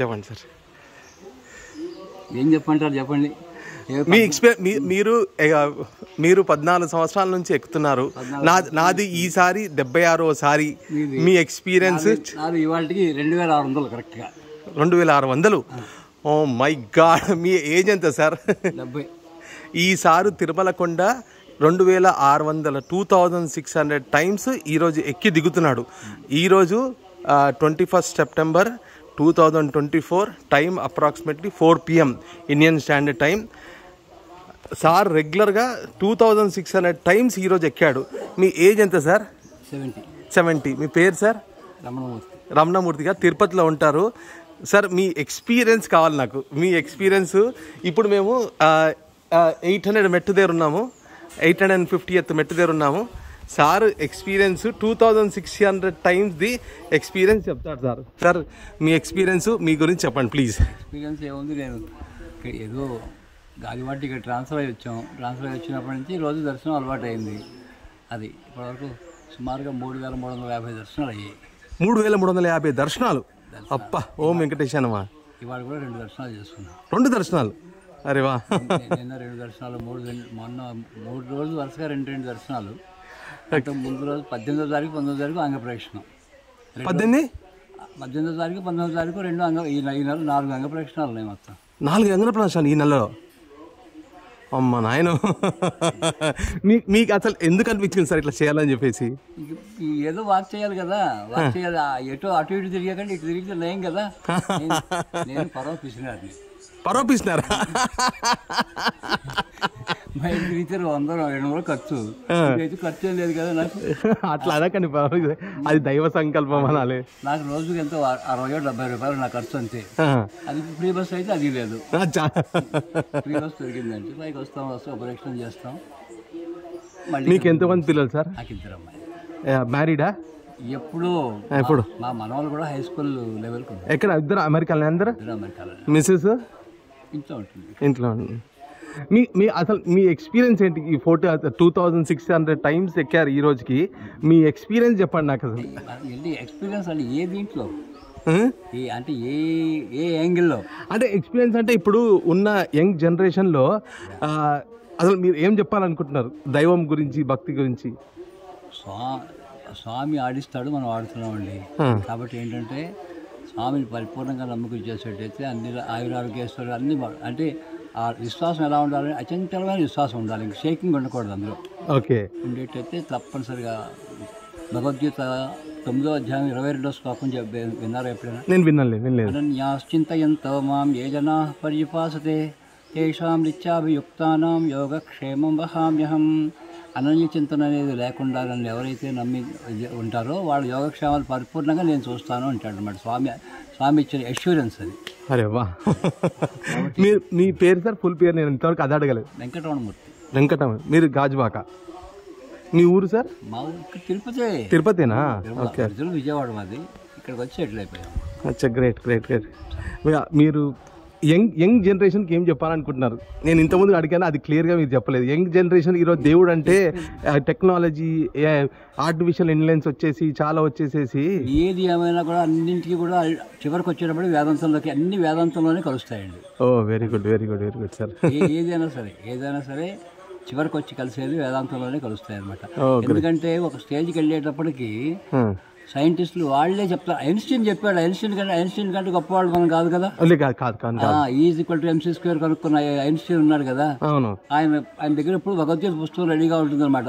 చెప్పండి సార్. ఏం చెప్పంటారు చెప్పండి. మీ మీరు 14 సంవత్సరాల నుంచి ఎక్కుతున్నారు. నాది ఈసారి 76వసారి. మీ ఎక్స్పీరియన్స్? నాది ఇవాళకి 2600 కరెక్ట్గా. 2600? Oh my god. మీ ఏజ్ ఎంత సార్? 70. ఈసారి తిరుమల కొండ 2600 2600 టైమ్స్ ఈరోజు ఎక్కి దిగుతున్నాడు. ఈరోజు 21 September 2024, time approximately 4 PM Indian standard time. Sir రెగ్యులర్గా 2600 టైమ్స్ ఈరోజు ఎక్కాడు. మీ ఏజ్ ఎంత సార్? 70. మీ పేరు సార్? రమణమూర్తి గారు, తిరుపతిలో ఉంటారు. సార్ మీ ఎక్స్పీరియన్స్ కావాలి నాకు. మీ ఎక్స్పీరియన్స్. ఇప్పుడు మేము 800 మెట్టు దగ్గర ఉన్నాము, 850th మెట్టు దగ్గర ఉన్నాము. Sir experience 2600 times the experience చెప్తారు సార్. సార్ మీ ఎక్స్పీరియన్స్, మీ గురించి చెప్పండి ప్లీజ్. ఎక్స్పీరియన్స్ ఏముంది, నేను ఏదో గాలివాటి ఇక్కడ ట్రాన్స్ఫర్ అయ్యి వచ్చాం. ట్రాన్స్ఫర్ అయ్యి వచ్చినప్పటి నుంచి రోజు దర్శనం అలవాటు అయింది. అది ఇప్పటివరకు సుమారుగా 3350 దర్శనాలు అయ్యాయి. 3350 దర్శనాలు? అప్ప ఓం వెంకటేశానమా. ఇవాళ కూడా 2 దర్శనాలు చేసుకున్నాం. 2 దర్శనాలు? అరే వా. నిన్న 2 దర్శనాలు, మొన్న 3 రోజులు వరుసగా 2 దర్శనాలు. అంటే ముందు రోజు 18వ తారీఖు 19వ తారీఖు అంగప్రదక్షిణం. 18వ తారీఖు 19వ తారీఖు 2 ఈ నెల 4 అంగప్రదక్షిణాలు ఉన్నాయి మొత్తం. 4 అంగప్రదక్షిణాలు ఈ నెలలో? అమ్మ నాయన. మీకు అసలు ఎందుకు అనిపించింది సార్ ఇట్లా చేయాలని చెప్పేసి? ఏదో వాక్ చేయాలి కదా, వాక్ చేయాలి. అటు ఇటు తిరిగకండి, ఇటు తిరిగితే లేం కదా. నేను పరోపిస్తున్నారా? బయట తిరిగితే 100-200 ఖర్చు. ఖర్చు ఏం లేదు కదా నాకు. అట్లా అనకండి, అది దైవ సంకల్పం అనాలి. నాకు రోజుకి ఎంతో 60-70 రూపాయలు నా ఖర్చు అంతే. అది ఫ్రీ బస్ అయితే అది లేదు. ఫ్రీ బస్ దొరికిందంటే పైకి వస్తాం, ఉపరక్షణ చేస్తాం. మళ్ళీ. మీకు ఎంతమంది పిల్లలు సార్? నాకు 2 అమ్మాయి. మ్యారీడా? ఎప్పుడు మా మనవాళ్ళు కూడా హై స్కూల్ లెవెల్కి. ఎక్కడ? 2 అమెరికాలో? అందరూ అమెరికాలో. మిస్సెస్ ఇంట్లో ఉంటుంది. ఇంట్లో. మీ అసలు మీ ఎక్స్పీరియన్స్ ఏంటి? ఈ 2600 టైమ్స్ ఎక్కారు ఈ రోజుకి. మీ ఎక్స్పీరియన్స్ చెప్పండి నాకు. అసలు ఎక్స్పీరియన్స్ అంటే ఏ దీంట్లో, అంటే ఏ యాంగిల్లో? అంటే ఎక్స్పీరియన్స్ అంటే ఇప్పుడు ఉన్న యంగ్ జనరేషన్లో అసలు మీరు ఏం చెప్పాలనుకుంటున్నారు దైవం గురించి, భక్తి గురించి? స్వామి ఆడిస్తాడు, మనం ఆడుతున్నామండి. కాబట్టి ఏంటంటే స్వామిని పరిపూర్ణంగా నమ్మకం చేసేటైతే అన్ని ఆయురారోగ్యేశ్వరులు అన్ని, అంటే ఆ విశ్వాసం ఎలా ఉండాలి? అచంచలమైన విశ్వాసం ఉండాలి. ఇంక షేకింగ్ ఉండకూడదు అందులో. ఓకే. ఉండేటైతే తప్పనిసరిగా భగవద్గీత 9వ అధ్యాయం 22వ శ్లోకం విన్నారా ఎప్పుడైనా? నేను వినలేదు. అనన్యాశ్చింతయంతో మాం ఏ జనా పర్యుపాసతే తేషాం నిత్యాభియుక్తానాం యోగక్షేమం వహామ్యహం. అనన్య చింతన అనేది లేకుండా నన్ను ఎవరైతే నమ్మి ఉంటారో వాళ్ళ యోగక్షేమాలు పరిపూర్ణంగా నేను చూస్తాను అంటాడు అన్నమాట. స్వామి ఇచ్చిన అష్యూరెన్స్ అది. అరే వా. మీ పేరు సార్? ఫుల్ పేరు నేను ఇంతవరకు అది అడగలేదు. వెంకటరమణమూర్తి. మీరు గాజువాక. మీ ఊరు సార్? మా ఊరు తిరుపతేనా? ఓకే. విజయవాడ మాది. ఇక్కడికి వచ్చి సెటిల్ అయిపోయాం. అచ్చా, గ్రేట్. మీరు యంగ్ జనరేషన్కి ఏం చెప్పాలనుకుంటున్నారు? నేను ఇంతకుముందు అడిగాను, అది క్లియర్గా మీరు చెప్పలేదు. యంగ్ జనరేషన్ ఈరోజు దేవుడు అంటే టెక్నాలజీ, ఆర్టిఫిషియల్ ఇంటెలిజెన్స్ చాలా వచ్చేసేసి ఏది ఏమైనా కూడా అన్నింటికి కూడా చివరికి వచ్చేటప్పుడు వేదాంతంలోకి, అన్ని వేదాంతంలోనే కలుస్తాయండి. ఓ వెరీ గుడ్ సార్. ఏదైనా సరే చివరికి వచ్చి కలిసేది వేదాంతంలోనే కలుస్తాయి అన్నమాట. ఎందుకంటే ఒక స్టేజ్కి వెళ్ళేటప్పటికి సైంటిస్టులు వాళ్ళే చెప్తారు. ఐన్స్టీన్ చెప్పాడు. ఐన్స్టీన్ కంటే గొప్పవాళ్ళు మనం కాదు కదా. E=mc² కనుక్కున్న ఐన్స్టీన్ ఉన్నాడు కదా. ఆయన దగ్గర ఇప్పుడు భగవద్గీత పుస్తకం రెడీగా ఉంటుంది అనమాట.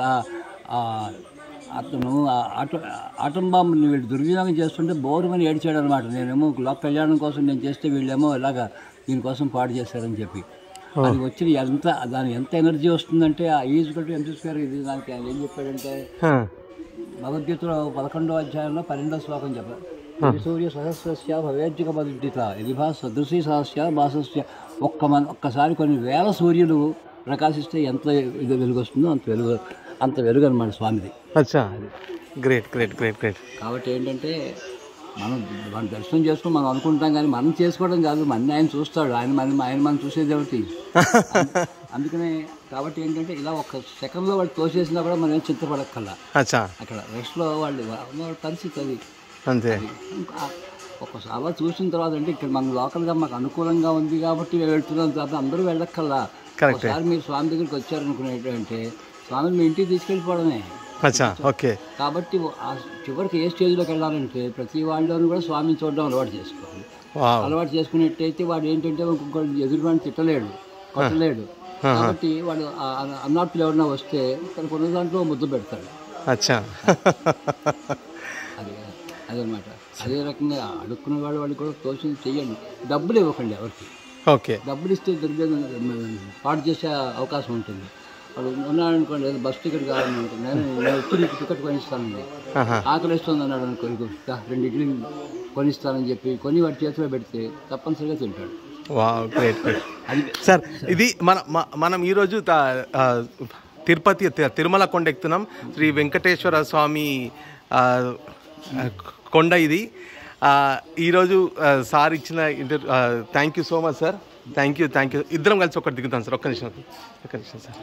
అతను ఆటం బాంబుని వీళ్ళు దుర్వినియోగం చేస్తుంటే బోరుమని ఏడ్చాడు అనమాట. నేనేమో లోక కళ్యాణం కోసం నేను చేస్తే వీళ్ళేమో ఇలాగా దీనికోసం పాడు చేశారని చెప్పి. అది వచ్చి దాని ఎంత ఎనర్జీ వస్తుందంటే E=mc². ఇది దానికి ఆయన ఏం చెప్పాడంటే, భగవద్గీతలో 11వ అధ్యాయంలో 12వ శ్లోకం చెప్పారు. సూర్య సహస్రస్య భవేజ్జిక మదుద్దిత యదిభా సదృశీ సహస్య భాసస్య. ఒక్కసారి కొన్ని వేల సూర్యులు ప్రకాశిస్తే ఎంత వెలుగు వస్తుందో అంత వెలుగు అనమాట స్వామిది. గ్రేట్. కాబట్టి ఏంటంటే మనం దర్శనం చేసుకుని మనం అనుకుంటాం, కానీ మనం చేసుకోవడం కాదు, మన ఆయన చూస్తాడు. ఆయన మనం చూసేది ఒకటి. అందుకనే కాబట్టి ఏంటంటే ఇలా ఒక సెకండ్లో వాళ్ళు తోసేసినా కూడా మనం ఏం చింతపడక్కల్లా. అక్కడ రెస్ట్లో వాళ్ళ పరిస్థితి అది అంతే. ఒకసారి చూసిన తర్వాత అంటే ఇక్కడ మన లోకల్గా మాకు అనుకూలంగా ఉంది కాబట్టి మేము వెళ్తున్నాం తప్ప అందరూ వెళ్ళక్కల్లా. ఒకసారి మీరు స్వామి దగ్గరికి వచ్చారనుకునేటంటే స్వామిని మీ ఇంటికి తీసుకెళ్ళిపోవడమే. ఓకే. కాబట్టి చివరికి ఏ స్టేజ్లోకి వెళ్ళాలంటే ప్రతి వాళ్ళని కూడా స్వామిని చూడడం అలవాటు చేసుకోవాలి. అలవాటు చేసుకున్నట్టయితే వాడు ఏంటంటే ఇంకొకటి ఎదురువాడిని తిట్టలేడు, కొట్టలేడు. కాబట్టి వాడు అన్నాట్లు ఎవరన్నా వస్తే తన కొన్ని దాంట్లో ముద్దు పెడతాడు. అదనమాట. అదే రకంగా అడుక్కునే వాళ్ళు కూడా తోచింది చెయ్యండి. డబ్బులు ఇవ్వకండి ఎవరికి. డబ్బులు ఇస్తే పాటు చేసే అవకాశం ఉంటుంది. వాడు ఉన్నాడనుకోండి, బస్ టికెట్ కావాలనుకోండి, నేను వచ్చి నీకు టికెట్ కొనిస్తానండి, ఆకలి వేస్తుంది అన్నాడు అనుకో, 2 ఇడ్లీ కొనిస్తానని చెప్పి కొని వాడి చేతిలో పెడితే తప్పనిసరిగా తింటాడు. సార్, ఇది మనం ఈరోజు తిరుపతి తిరుమల కొండ ఎక్కుతున్నాం. శ్రీ వెంకటేశ్వర స్వామి కొండ ఇది. ఈరోజు సార్ ఇచ్చిన thank you so much sir. Thank you. ఇద్దరం కలిసి ఒకటి దిగుతాం సార్. ఒక్క నిమిషం సార్.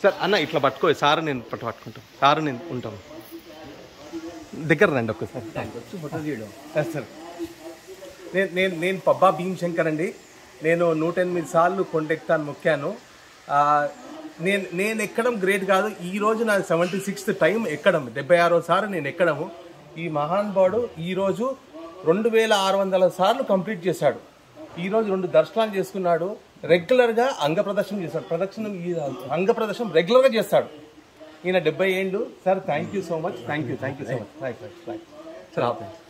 సార్ అన్న ఇట్లా పట్టుకో, సార్ నేను పట్టుకుంటాం, సార్ నేను ఉంటాం. దగ్గర రండి ఒక్కసారి సార్. నేను పబ్బా భీమశంకర్ అండి. నేను 108 సార్లు కొండెక్తాను, మొక్కాను. నేను ఎక్కడం గ్రేట్ కాదు. ఈరోజు నా 76th టైం ఎక్కడం, 76వ సారి నేను ఎక్కడము. ఈ మహానుభావుడు ఈరోజు 2600 సార్లు కంప్లీట్ చేశాడు. ఈరోజు 2 దర్శనాలు చేసుకున్నాడు. రెగ్యులర్గా అంగ ప్రదర్శన చేస్తాడు. అంగ ప్రదర్శనం రెగ్యులర్గా చేస్తాడు. ఈయన 70 ఏళ్ళు sir. Thank you so much. Thank you so much.